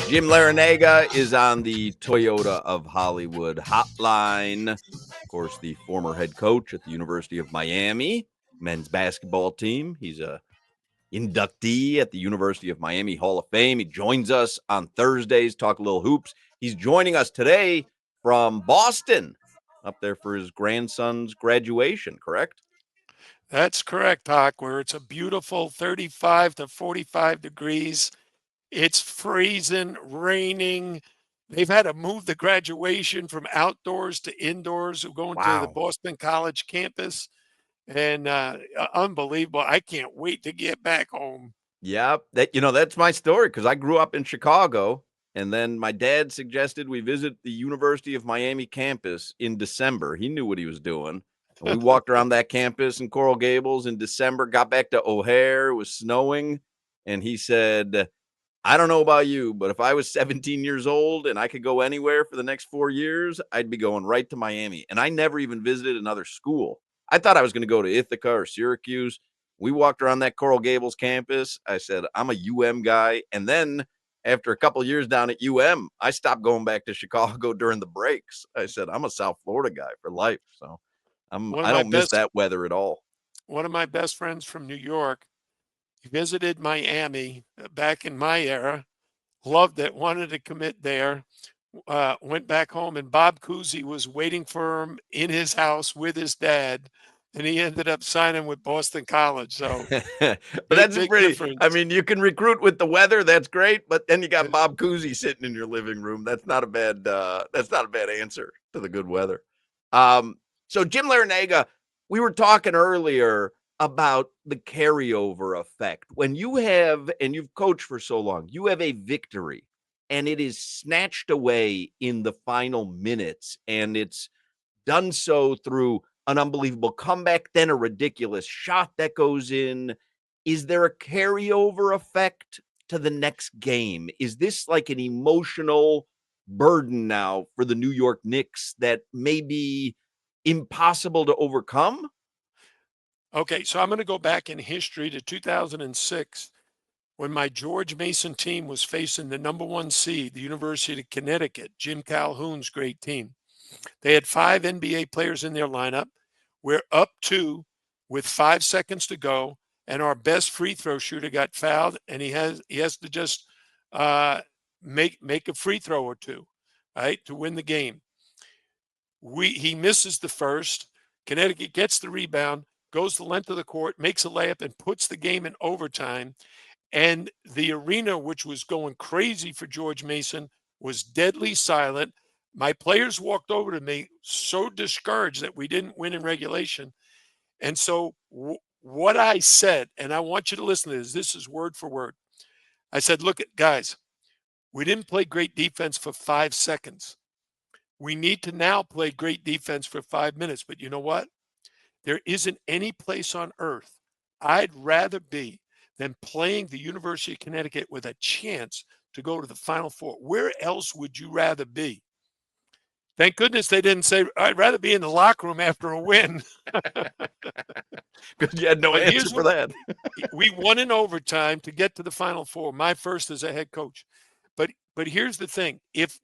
Jim Larrañaga is on the Toyota of Hollywood hotline. Of course, the former head coach at the University of Miami men's basketball team. He's a inductee at the University of Miami Hall of Fame. He joins us on Thursdays, talk a little hoops. He's joining us today from Boston, up there for his grandson's graduation, correct? That's correct, Hawk, where it's a beautiful 35 to 45 degrees. It's freezing, raining. They've had to move the graduation from outdoors to indoors. We're going to the Wow. Boston College campus, and unbelievable. I can't wait to get back home. Yeah, that's my story because I grew up in Chicago, and then my dad suggested we visit the University of Miami campus in December. He knew what he was doing. And we walked around that campus in Coral Gables in December, got back to O'Hare, it was snowing, and he said, I don't know about you, but if I was 17 years old and I could go anywhere for the next 4 years, I'd be going right to Miami. And I never even visited another school. I thought I was going to go to Ithaca or Syracuse. We walked around that Coral Gables campus. I said, I'm a UM guy. And then after a couple of years down at UM, I stopped going back to Chicago during the breaks. I said, I'm a South Florida guy for life. So One of I my don't miss best that weather at all. one of my best friends from New York, he visited Miami back in my era, loved it, wanted to commit there, went back home, and Bob Cousy was waiting for him in his house with his dad, and he ended up signing with Boston College. So But big, that's big pretty. I difference. mean, you can recruit with the weather. That's great. But then you got Bob Cousy sitting in your living room. That's not a bad. That's not a bad answer to the good weather. So Jim Larrañaga, we were talking earlier about the carryover effect. When you have, and you've coached for so long, you have a victory, and it is snatched away in the final minutes, and it's done so through an unbelievable comeback, then a ridiculous shot that goes in. Is there a carryover effect to the next game? Is this like an emotional burden now for the New York Knicks that may be impossible to overcome? Okay, so I'm going to go back in history to 2006 when my George Mason team was facing the number one seed, the University of Connecticut, Jim Calhoun's great team. They had 5 NBA players in their lineup. We're up 2 with 5 seconds to go, and our best free throw shooter got fouled, and he has to just make a free throw or two, right, to win the game. He misses the first. Connecticut gets the rebound, goes the length of the court, makes a layup, and puts the game in overtime. And the arena, which was going crazy for George Mason, was deadly silent. My players walked over to me so discouraged that we didn't win in regulation. And so what I said, and I want you to listen to this is word for word. I said, look, guys, we didn't play great defense for 5 seconds. We need to now play great defense for 5 minutes. But you know what? There isn't any place on earth I'd rather be than playing the University of Connecticut with a chance to go to the Final Four. Where else would you rather be? Thank goodness they didn't say, I'd rather be in the locker room after a win. Because you had no But answer here's for what that. we won in overtime to get to the Final Four, my first as a head coach. But here's the thing. If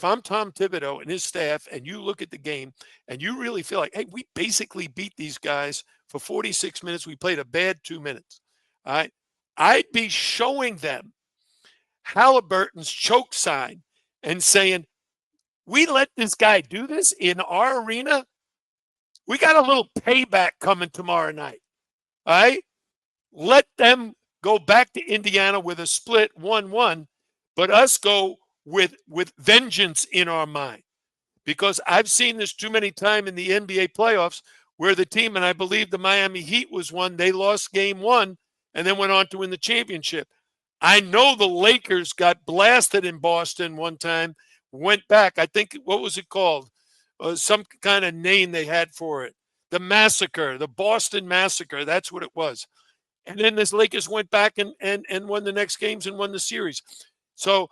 I'm Tom Thibodeau and his staff, and you look at the game and you really feel like, hey, we basically beat these guys for 46 minutes. We played a bad 2 minutes. All right. I'd be showing them Haliburton's choke sign and saying, we let this guy do this in our arena. We got a little payback coming tomorrow night. All right. Let them go back to Indiana with a split 1-1, but us go with vengeance in our mind. Because I've seen this too many times in the NBA playoffs where the team, and I believe the Miami Heat was one, they lost game 1 and then went on to win the championship. I know the Lakers got blasted in Boston one time, went back. I think, what was it called? Some kind of name they had for it. The Massacre, the Boston Massacre. That's what it was. And then this Lakers went back and won the next games and won the series. So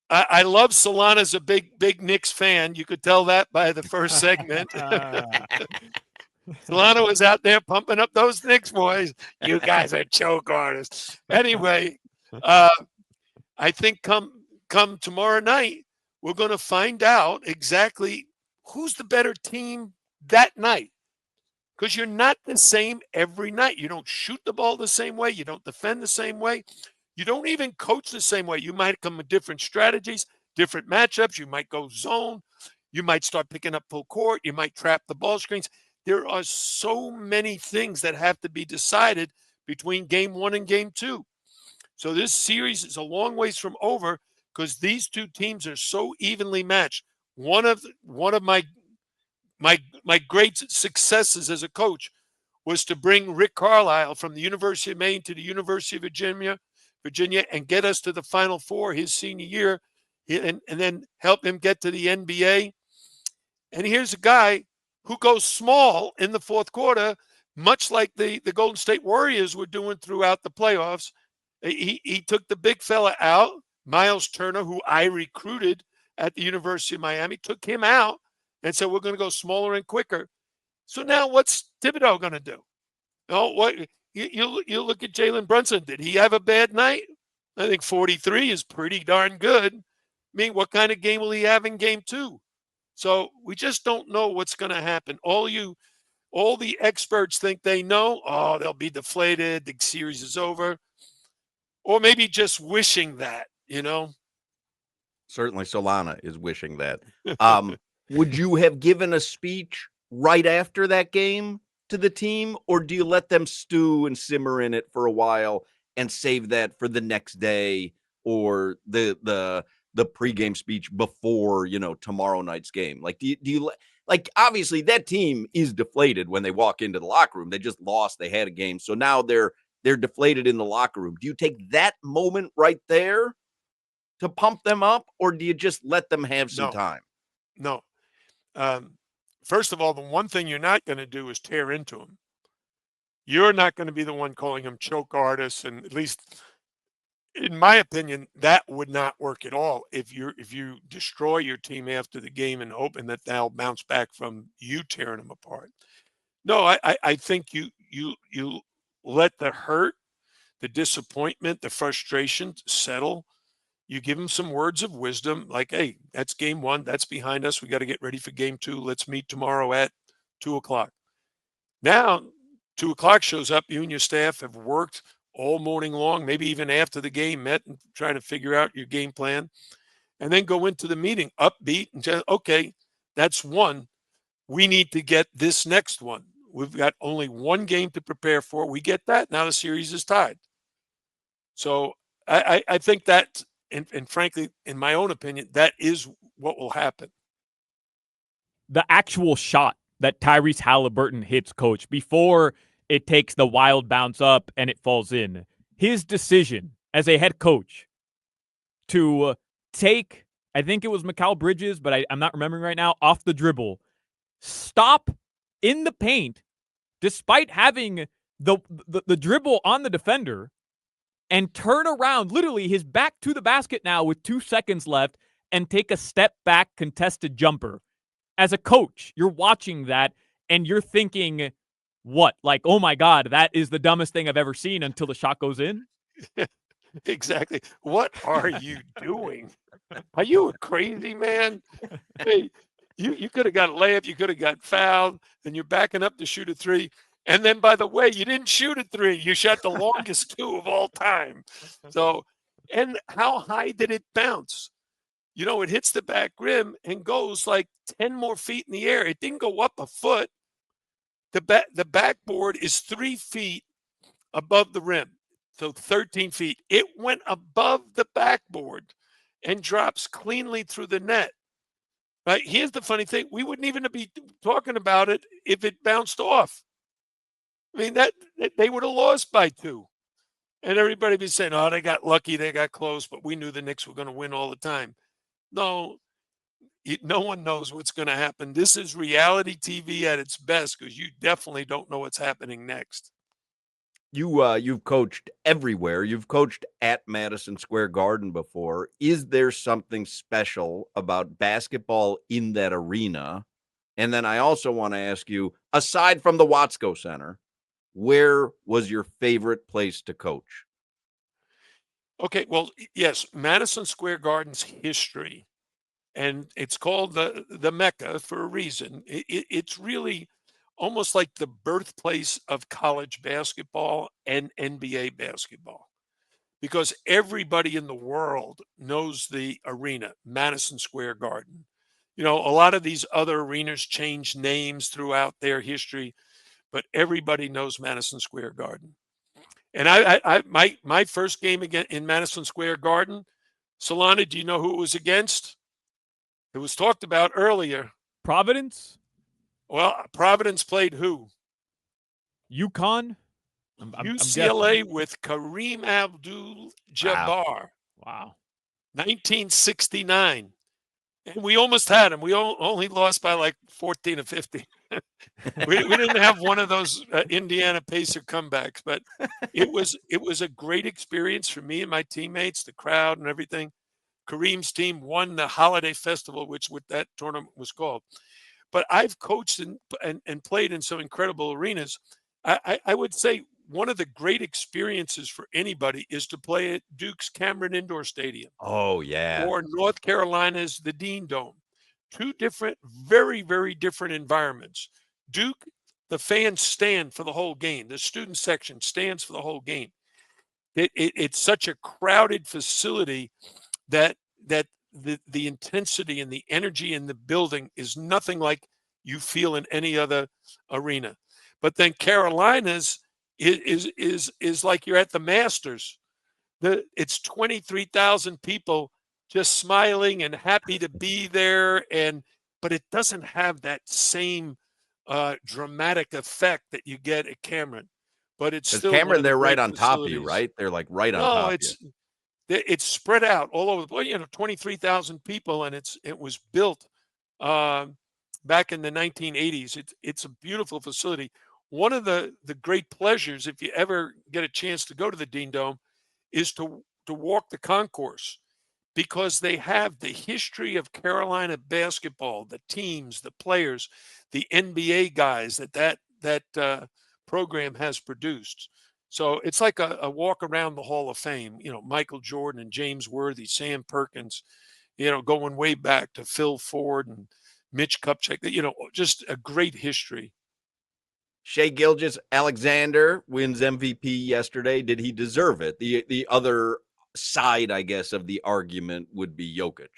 I love Solana's a big Knicks fan. You could tell that by the first segment. Solana was out there pumping up those Knicks boys. You guys are choke artists. Anyway, I think come come tomorrow night, we're going to find out exactly who's the better team that night. Because you're not the same every night. You don't shoot the ball the same way. You don't defend the same way. You don't even coach the same way. You might come with different strategies, different matchups. You might go zone. You might start picking up full court. You might trap the ball screens. There are so many things that have to be decided between game one and game two. So this series is a long ways from over because these two teams are so evenly matched. One of my great successes as a coach was to bring Rick Carlisle from the University of Maine to the University of Virginia, and get us to the Final Four his senior year, and then help him get to the NBA. And here's a guy who goes small in the fourth quarter, much like the Golden State Warriors were doing throughout the playoffs. He took the big fella out, Miles Turner, who I recruited at the University of Miami, took him out and said, we're going to go smaller and quicker. So now what's Thibodeau going to do? Oh, what you look at Jalen Brunson. Did he have a bad night? I think 43 is pretty darn good. I mean, what kind of game will he have in game two? So we just don't know what's going to happen. All the experts think they know. Oh, they'll be deflated. The series is over. Or maybe just wishing that, Certainly Solana is wishing that. Would you have given a speech right after that game to the team, or do you let them stew and simmer in it for a while and save that for the next day or the pregame speech before, tomorrow night's game? Like, do you like, obviously that team is deflated when they walk into the locker room. They just lost. They had a game. So now they're deflated in the locker room. Do you take that moment right there to pump them up, or do you just let them have some time? No. First of all, the one thing you're not going to do is tear into them. You're not going to be the one calling them choke artists, and at least in my opinion, that would not work at all. If you destroy your team after the game and hoping that they'll bounce back from you tearing them apart. No, I think you let the hurt, the disappointment, the frustration settle. You give them some words of wisdom, like, hey, that's game one. That's behind us. We got to get ready for game two. Let's meet tomorrow at 2:00. Now, 2:00 shows up. You and your staff have worked all morning long, maybe even after the game, met and trying to figure out your game plan, and then go into the meeting upbeat and just, okay, that's one. We need to get this next one. We've got only one game to prepare for. We get that. Now the series is tied. So I think that, and frankly, in my own opinion, that is what will happen. The actual shot that Tyrese Haliburton hits, Coach, before it takes the wild bounce up and it falls in, his decision as a head coach to take, I think it was Mikal Bridges, but I'm not remembering right now, off the dribble, stop in the paint, despite having the dribble on the defender, and turn around, literally his back to the basket now with 2 seconds left, and take a step back contested jumper. As a coach, you're watching that and you're thinking, what? Like, oh my God, that is the dumbest thing I've ever seen, until the shot goes in? Exactly. What are you doing? Are you a crazy man? Hey, you could have got a layup, you could have got fouled, and you're backing up to shoot a three. And then, by the way, you didn't shoot a three. You shot the longest two of all time. So, and how high did it bounce? It hits the back rim and goes like 10 more feet in the air. It didn't go up a foot. The backboard is 3 feet above the rim, so 13 feet. It went above the backboard and drops cleanly through the net. Right? Here's the funny thing. We wouldn't even be talking about it if it bounced off. I mean, that they would have lost by 2. And everybody would be saying, oh, they got lucky, they got close, but we knew the Knicks were going to win all the time. No one knows what's going to happen. This is reality TV at its best, because you definitely don't know what's happening next. You've coached everywhere. You've coached at Madison Square Garden before. Is there something special about basketball in that arena? And then I also want to ask you, aside from the Watsco Center, where was your favorite place to coach? Okay, well, yes, Madison Square Garden's history, and it's called the Mecca for a reason. It's really almost like the birthplace of college basketball and NBA basketball, because everybody in the world knows the arena, Madison Square Garden. You know, a lot of these other arenas change names throughout their history, but everybody knows Madison Square Garden. And my first game again in Madison Square Garden, Solana, do you know who it was against? It was talked about earlier. Providence? Well, Providence played who? UConn? I'm UCLA guessing. with Kareem Wow. Abdul-Jabbar, Wow. 1969. And we almost had him. We only lost by like 14 or 15. We didn't have one of those Indiana Pacer comebacks, but it was a great experience for me and my teammates, the crowd and everything. Kareem's team won the Holiday Festival, which what that tournament was called. But I've coached and played in some incredible arenas. I would say one of the great experiences for anybody is to play at Duke's Cameron Indoor Stadium Oh, yeah. or North Carolina's the Dean Dome. Two different, very, very different environments. Duke, the fans stand for the whole game. The student section stands for the whole game. It's such a crowded facility that the intensity and the energy in the building is nothing like you feel in any other arena. But then Carolina's is like you're at the Masters. It's 23,000 people just smiling and happy to be there, but it doesn't have that same dramatic effect that you get at Cameron. But it's Because still one Cameron, of the they're right great on top of you, facilities. right? They're like right on No, top of you. it's spread out all over the place. 23,000 people, and it was built back in the 1980s. It's a beautiful facility. One of the great pleasures, if you ever get a chance to go to the Dean Dome, is to walk the concourse, because they have the history of Carolina basketball, the teams, the players, the NBA guys that program has produced. So it's like a walk around the Hall of Fame. Michael Jordan and James Worthy, Sam Perkins, going way back to Phil Ford and Mitch Kupchak. Just a great history. Shai Gilgeous-Alexander wins MVP yesterday. Did he deserve it? The other side, I guess, of the argument would be Jokic.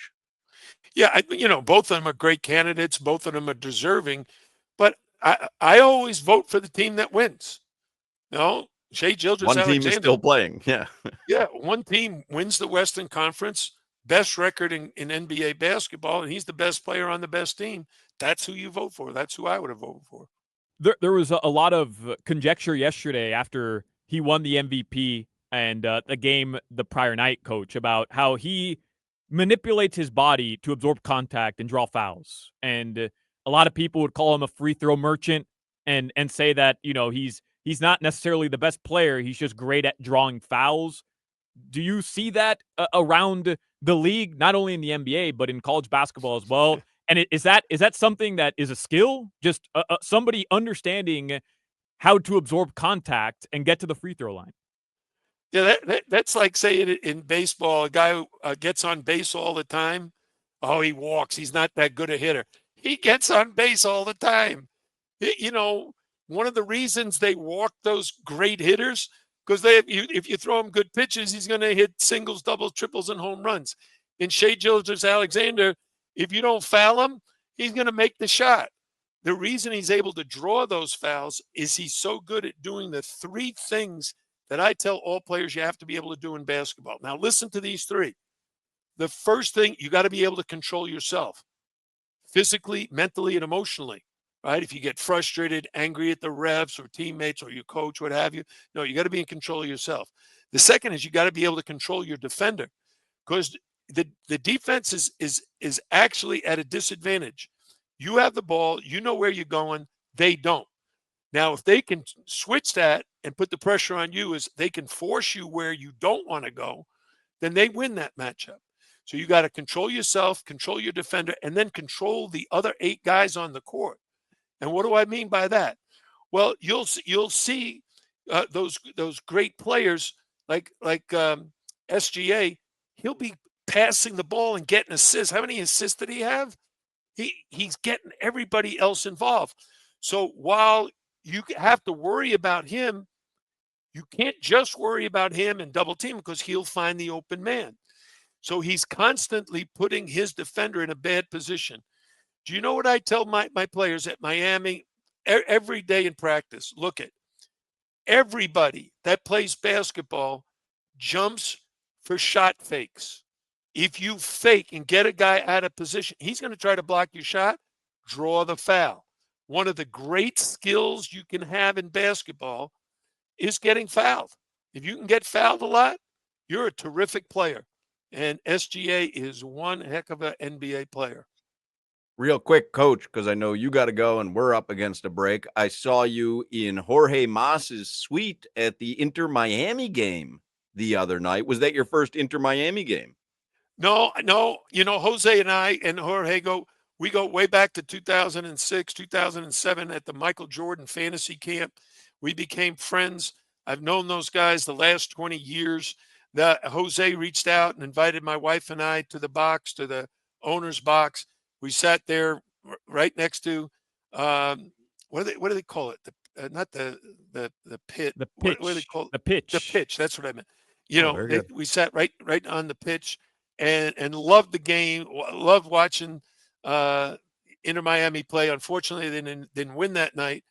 Yeah, both of them are great candidates. Both of them are deserving, but I always vote for the team that wins. Shai One team is Gilgeous-Alexander. still playing. Yeah. Yeah, one team wins the Western Conference, best record in NBA basketball, and he's the best player on the best team. That's who you vote for. That's who I would have voted for. There was a lot of conjecture yesterday after he won the MVP and the game the prior night, Coach, about how he manipulates his body to absorb contact and draw fouls. And a lot of people would call him a free throw merchant and say that, he's not necessarily the best player. He's just great at drawing fouls. Do you see that around the league, not only in the NBA, but in college basketball as well? And is that something that is a skill? Just somebody understanding how to absorb contact and get to the free throw line? Yeah, that's like saying in baseball, a guy who gets on base all the time. Oh, he walks. He's not that good a hitter. He gets on base all the time. One of the reasons they walk those great hitters, because if you throw him good pitches, he's going to hit singles, doubles, triples, and home runs. In Shai Gilgeous-Alexander, if you don't foul him, he's going to make the shot. The reason he's able to draw those fouls is he's so good at doing the three things that I tell all players you have to be able to do in basketball. Now, listen to these three. The first thing, you got to be able to control yourself physically, mentally, and emotionally, right? If you get frustrated, angry at the refs or teammates or your coach, what have you, no, you got to be in control of yourself. The second is you got to be able to control your defender, because the defense is actually at a disadvantage. You have the ball, you know where you're going, they don't. Now, if they can switch that and put the pressure on you, is they can force you where you don't want to go, then they win that matchup. So you got to control yourself, control your defender, and then control the other 8 guys on the court. And what do I mean by that? Well, you'll see those great players like SGA, he'll be passing the ball and getting assists. How many assists did he have? He's getting everybody else involved. So while you have to worry about him, you can't just worry about him and double team because he'll find the open man. So he's constantly putting his defender in a bad position. Do you know what I tell my players at Miami every day in practice? Look at everybody that plays basketball jumps for shot fakes. If you fake and get a guy out of position, he's going to try to block your shot, draw the foul. One of the great skills you can have in basketball is getting fouled. If you can get fouled a lot, you're a terrific player. And SGA is one heck of an NBA player. Real quick, Coach, because I know you got to go and we're up against a break. I saw you in Jorge Mas's suite at the Inter Miami game the other night. Was that your first Inter Miami game? No. You know, Jose and I and Jorge we go way back to 2006, 2007 at the Michael Jordan fantasy camp. We became friends. I've known those guys the last 20 years. Jose reached out and invited my wife and I to the box, to the owner's box. We sat there right next to what do they call it? Not the pit. The pitch. What do they call it? The pitch. The pitch. That's what I meant. You know, we sat right on the pitch and loved the game. Loved watching Inter Miami play. Unfortunately, they didn't win that night.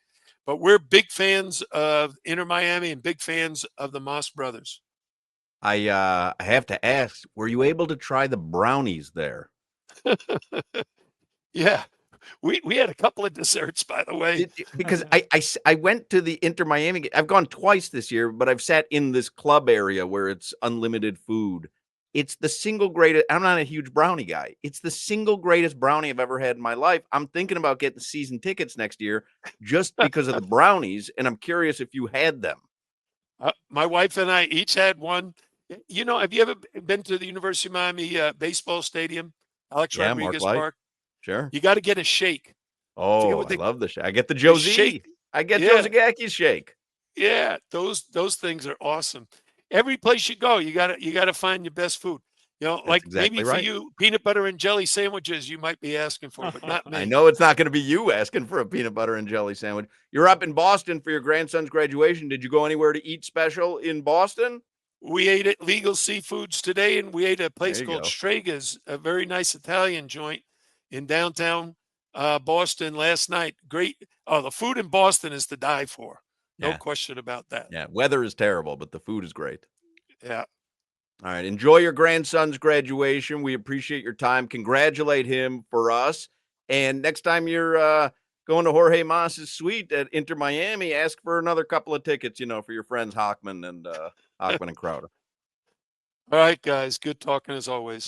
But we're big fans of Inter Miami and big fans of the Moss brothers. I have to ask, were you able to try the brownies there? Yeah, we had a couple of desserts, by the way. Because I went to the Inter Miami. I've gone twice this year, but I've sat in this club area where it's unlimited food. It's the single greatest. I'm not a huge brownie guy. It's the single greatest brownie I've ever had in my life. I'm thinking about getting season tickets next year just because of the brownies, and I'm curious if you had them. My wife and I each had one. You know, have you ever been to the University of Miami baseball stadium, Alex Rodriguez Park? Sure. You got to get a shake. Oh, I love the shake. I get the Josie. I get Joe Zagaki's shake. Yeah, those things are awesome. Every place you go, you gotta find your best food. You know, like maybe for you, peanut butter and jelly sandwiches you might be asking for, but not me. I know it's not going to be you asking for a peanut butter and jelly sandwich. You're up in Boston for your grandson's graduation. Did you go anywhere to eat special in Boston? We ate at Legal Seafoods today, and we ate at a place called Straga's, a very nice Italian joint in downtown Boston last night. Great. Oh, the food in Boston is to die for. No question about that. Yeah, weather is terrible, but the food is great. Yeah. All right. Enjoy your grandson's graduation. We appreciate your time. Congratulate him for us. And next time you're going to Jorge Mas's suite at Inter Miami, ask for another couple of tickets, for your friends Hockman and Crowder. All right, guys. Good talking as always.